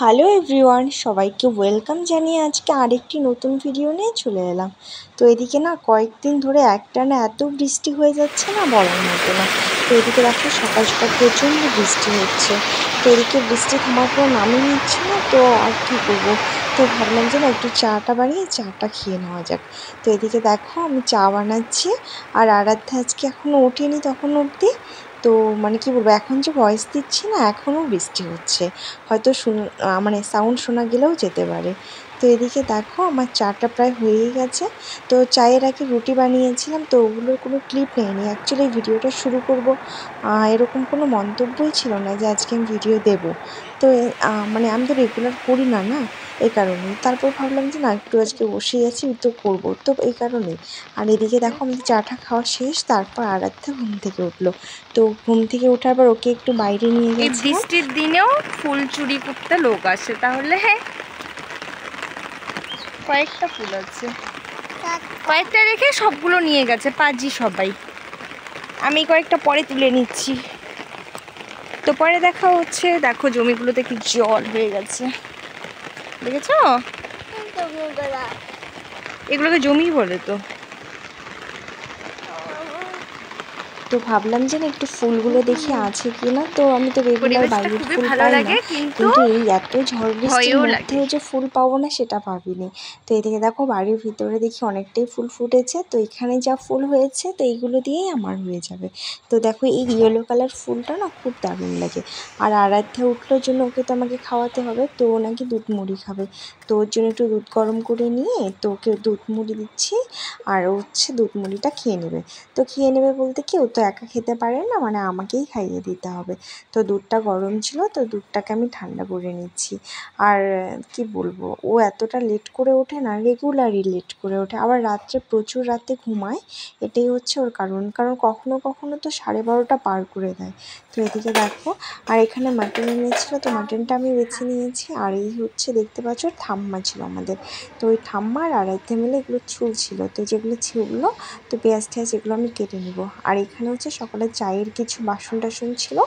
Hello everyone, সবাইকে welcome জানিয়ে আজকে আরেকটি নতুন ভিডিও নিয়ে চলে এলাম। তো এদিকে না কয়েকদিন ধরে একটানা এত বৃষ্টি হয়ে যাচ্ছে না বলার মতো না। তো এদিকে দেখো সকাল সকাল প্রচণ্ড বৃষ্টি হচ্ছে। তো এদিকে বৃষ্টি থামার কোনো নামই নিচ্ছে না, তো আর কি করব। তো ভাবলাম যে না একটু চাটা বানিয়ে চাটা খেয়ে নেওয়া যাক। তো এদিকে দেখো আমি চা বানাচ্ছি, আর আরাধ্যা আজকে এখনও ওঠেনি তখন অবধি। তো মানে কি বলবো, এখন যে ভয়েস দিচ্ছি না এখনও বৃষ্টি হচ্ছে, হয়তো মানে সাউন্ড শোনা গেলেও যেতে পারে। তো এদিকে দেখো আমার চাটা প্রায় হয়েই গেছে। তো চায়ের আগে রুটি বানিয়েছিলাম, তো ওগুলোর কোনো ক্লিপ নেইনি। অ্যাকচুয়ালি ভিডিওটা শুরু করব এরকম কোনো মন্তব্যই ছিল না যে আজকে আমি ভিডিও দেব। তো মানে আমি তো রেগুলার করি না না, এই কারণেই। তারপর ভাবলাম যে না একটু আজকে বসেই আছি তো করব, তো এই কারণেই। আর এদিকে দেখো আমাদের চাটা খাওয়া শেষ, তারপর আরাধ্যা ঘুম থেকে উঠলো। তো ঘুম থেকে ওঠার পর ওকে একটু বাইরে নিয়ে এই গেছিলাম। বৃষ্টির দিনেও ফুল চুরি করতে লোক আসে, তাহলে কয়েকটা ফুল আছে, কয়েকটা রেখে সবগুলো নিয়ে গেছে পাজি সবাই। আমি কয়েকটা পরে তুলে নিচ্ছি। তো পরে দেখা হচ্ছে। দেখো জমিগুলোতে কি জল হয়ে গেছে, দেখেছ? এগুলোকে জমি বলে। তো তো ভাবলাম যে না একটু ফুলগুলো দেখি আছে কি না। তো আমি তো রেগুলার পরিবেশটা বাইরের খুবই ফুল ভালো পাই না, লাগে, কিন্তু এই এত ঝড় বৃষ্টির ভয়ও লাগে। মধ্যেও যে ফুল পাবো না সেটা ভাবিনি। তো এদিকে দেখো বাড়ির ভিতরে দেখি অনেকটাই ফুল ফুটেছে। তো এখানে যা ফুল হয়েছে তো এইগুলো দিয়েই আমার হয়ে যাবে। তো দেখো এই ইয়েলো কালার ফুলটা না খুব দারুণ লাগে। আর আরাধ্যা উঠলোর জন্য ওকে তো আমাকে খাওয়াতে হবে, তো ও নাকি দুধ মুড়ি খাবে। তো ওর জন্য একটু দুধ গরম করে নিয়ে তো ওকে দুধ মুড়ি দিচ্ছি, আর হচ্ছে দুধ মুড়িটা খেয়ে নেবে। তো খেয়ে নেবে বলতে কি, ও তো একা খেতে পারে না, মানে আমাকেই খাইয়ে দিতে হবে। তো দুধটা গরম ছিল, তো দুধটাকে আমি ঠান্ডা করে নিচ্ছি। আর কি বলবো, ও এতটা লেট করে ওঠে না, রেগুলারই লেট করে ওঠে, আবার রাত্রে প্রচুর রাতে ঘুমায়। এটাই হচ্ছে ওর কারণ, কখনো কখনো তো 12:30 পার করে দেয়। তো এদিকে দেখো, আর এখানে মাটন এনেছিল, তো মাটনটা আমি বেছে নিয়েছি। আর এই হচ্ছে দেখতে পাচ্ছ ঠাম্মা ছিল আমাদের। তো ওই ঠাম্মা আর আরাধ্যা মিলে এগুলো ছুলছিল, তো যেগুলো ছুললো তো পেঁয়াজ টেয়াজ এগুলো আমি কেটে নেব। আর এখানে হচ্ছে সকালে চায়ের কিছু বাসন টাসন ছিল,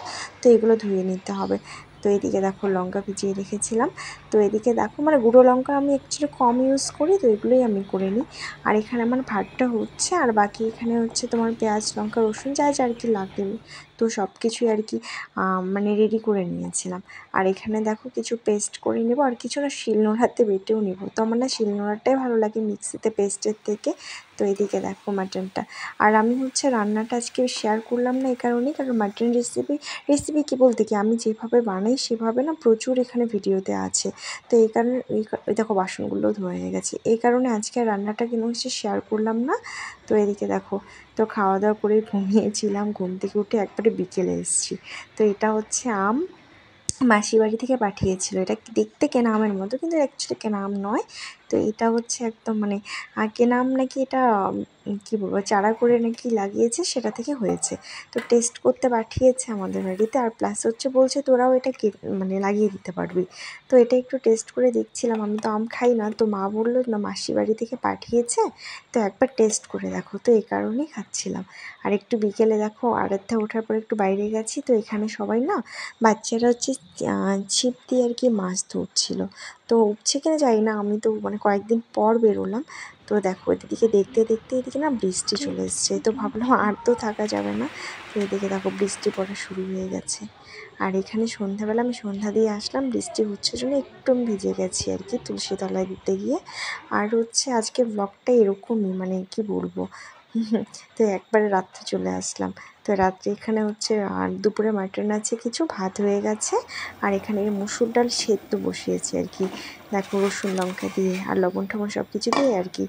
তো এগুলো ধুয়ে নিতে হবে। তো এদিকে দেখো লঙ্কা ভিজিয়ে রেখেছিলাম। তো এদিকে দেখো মানে গুঁড়ো লঙ্কা আমি অ্যাকচুয়ালি কম ইউজ করি, তো এগুলোই আমি করে নিই। আর এখানে আমার ভাতটা হচ্ছে, আর বাকি এখানে হচ্ছে তোমার পেঁয়াজ লঙ্কা রসুন যা যা আর কি লাগে, তো সব কিছুই আর কি মানে রেডি করে নিয়েছিলাম। আর এখানে দেখো কিছু পেস্ট করে নেব, আর কিছু না শিলনোড়াতে বেটেও নেব। তো আমার না শিলনোড়াটাই ভালো লাগে মিক্সিতে পেস্টের থেকে। তো এদিকে দেখো মাটনটা। আর আমি হচ্ছে রান্নাটা আজকে শেয়ার করলাম না এই কারণেই, কারণ মাটন রেসিপি কী বলতে কি, আমি যেভাবে বানাই সেভাবে না প্রচুর এখানে ভিডিওতে আছে। তো এই কারণে ওই দেখো বাসনগুলো ধোয়া হয়ে গেছে, এই কারণে আজকে রান্নাটা কিন্তু হচ্ছে শেয়ার করলাম না। তো এদিকে দেখো, তো খাওয়া দাওয়া করে ঘুমিয়েছিলাম, ঘুম থেকে উঠে একবারে বিকেলে এসেছি। তো এটা হচ্ছে আম, মাসি বাড়ি থেকে পাঠিয়েছিল। এটা দেখতে কেনা আমের মতো, কিন্তু অ্যাকচুয়ালি কেনা আম নয়। তো এটা হচ্ছে একদম মানে কেনা আম নাকি, এটা কী বলবো চারা করে নাকি লাগিয়েছে, সেটা থেকে হয়েছে। তো টেস্ট করতে পাঠিয়েছে আমাদের বাড়িতে, আর প্লাস হচ্ছে বলছে তোরাও এটা মানে লাগিয়ে দিতে পারবি। তো এটা একটু টেস্ট করে দেখছিলাম, আমি তো আম খাই না, তো মা বললো না মাসি বাড়ি থেকে পাঠিয়েছে, তো একবার টেস্ট করে দেখো, তো এই কারণেই খাচ্ছিলাম। আর একটু বিকেলে দেখো আরাধ্যা ওঠার পর একটু বাইরে গেছি, তো এখানে সবাই না বাচ্চারা হচ্ছে ছিপ দিয়ে আর কি মাছ ধরছিল। তো উঠছে কিনা জানি না, আমি তো মানে কয়েকদিন পর বেরোলাম। তো দেখো এদিকে দেখতে দেখতে এদিকে না বৃষ্টি চলে এসছে, তো ভাবলাম আর তো থাকা যাবে না। তো এদিকে দেখো বৃষ্টি পড়া শুরু হয়ে গেছে। আর এখানে সন্ধ্যাবেলা আমি সন্ধ্যা দিয়ে আসলাম, বৃষ্টি হচ্ছে জন্য একটু আমি ভিজে গেছি আর কি তুলসী তলায় দিতে গিয়ে। আর হচ্ছে আজকে ব্লগটা এরকমই, মানে কি বলবো তো একবারে রাত্রে চলে আসলাম। তো রাত্রে এখানে হচ্ছে আর দুপুরে মাটন আছে, কিছু ভাত হয়ে গেছে। আর এখানে মুসুর ডাল সেদ্ধ বসিয়েছি আর কি, দেখো রসুন লঙ্কা দিয়ে আর লবণ টবণ সব কিছু দিয়ে আর কি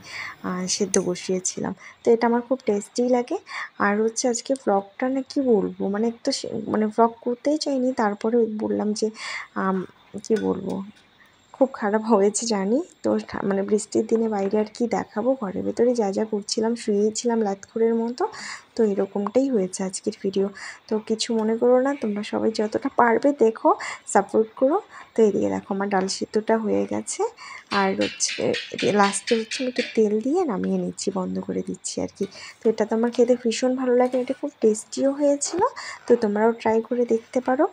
সেদ্ধ বসিয়েছিলাম। তো এটা আমার খুব টেস্টি লাগে। আর হচ্ছে আজকে ব্লগটা না কি বলবো, মানে একটু মানে ব্লগ করতেই চাইনি, তারপরে বললাম যে কি বলবো, খুব খারাপ হয়েছে জানি। তো মানে বৃষ্টির দিনে বাইরে আর কি দেখাবো, ঘরের ভেতরে যা যা করছিলাম, শুয়েছিলাম লাতখুরের মতো। তো তো এরকমটাই হয়েছে আজকের ভিডিও। তো কিছু মনে করো না, তোমরা সবাই যতটা পারবে দেখো, সাপোর্ট করো। তো এদিকে দেখো আমার ডাল সিদ্ধটা হয়ে গেছে, আর হচ্ছে লাস্টে হচ্ছে আমি একটু তেল দিয়ে নামিয়ে নিচ্ছি, বন্ধ করে দিচ্ছি আর কি। তো এটা তো আমার খেতে ভীষণ ভালো লাগে, এটা খুব টেস্টিও হয়েছিল। তো তোমরাও ট্রাই করে দেখতে পারো।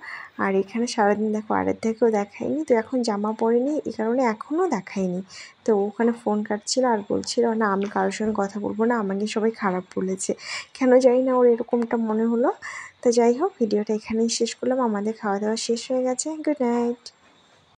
আর এখানে সারাদিন দেখো আরের থেকেও দেখাইনি, তো এখন জামা পরেনি এই কারণে এখনও দেখাইনি। তো ওখানে ফোন কাটছিল আর বলছিল না আমি কারোর সঙ্গে কথা বলবো না, আমাকে সবাই খারাপ বলেছে। কেন জানি না ওর এরকমটা মনে হলো। তো যাই হোক, ভিডিওটা এখানেই শেষ করলাম। আমাদের খাওয়া দাওয়া শেষ হয়ে গেছে। Good night.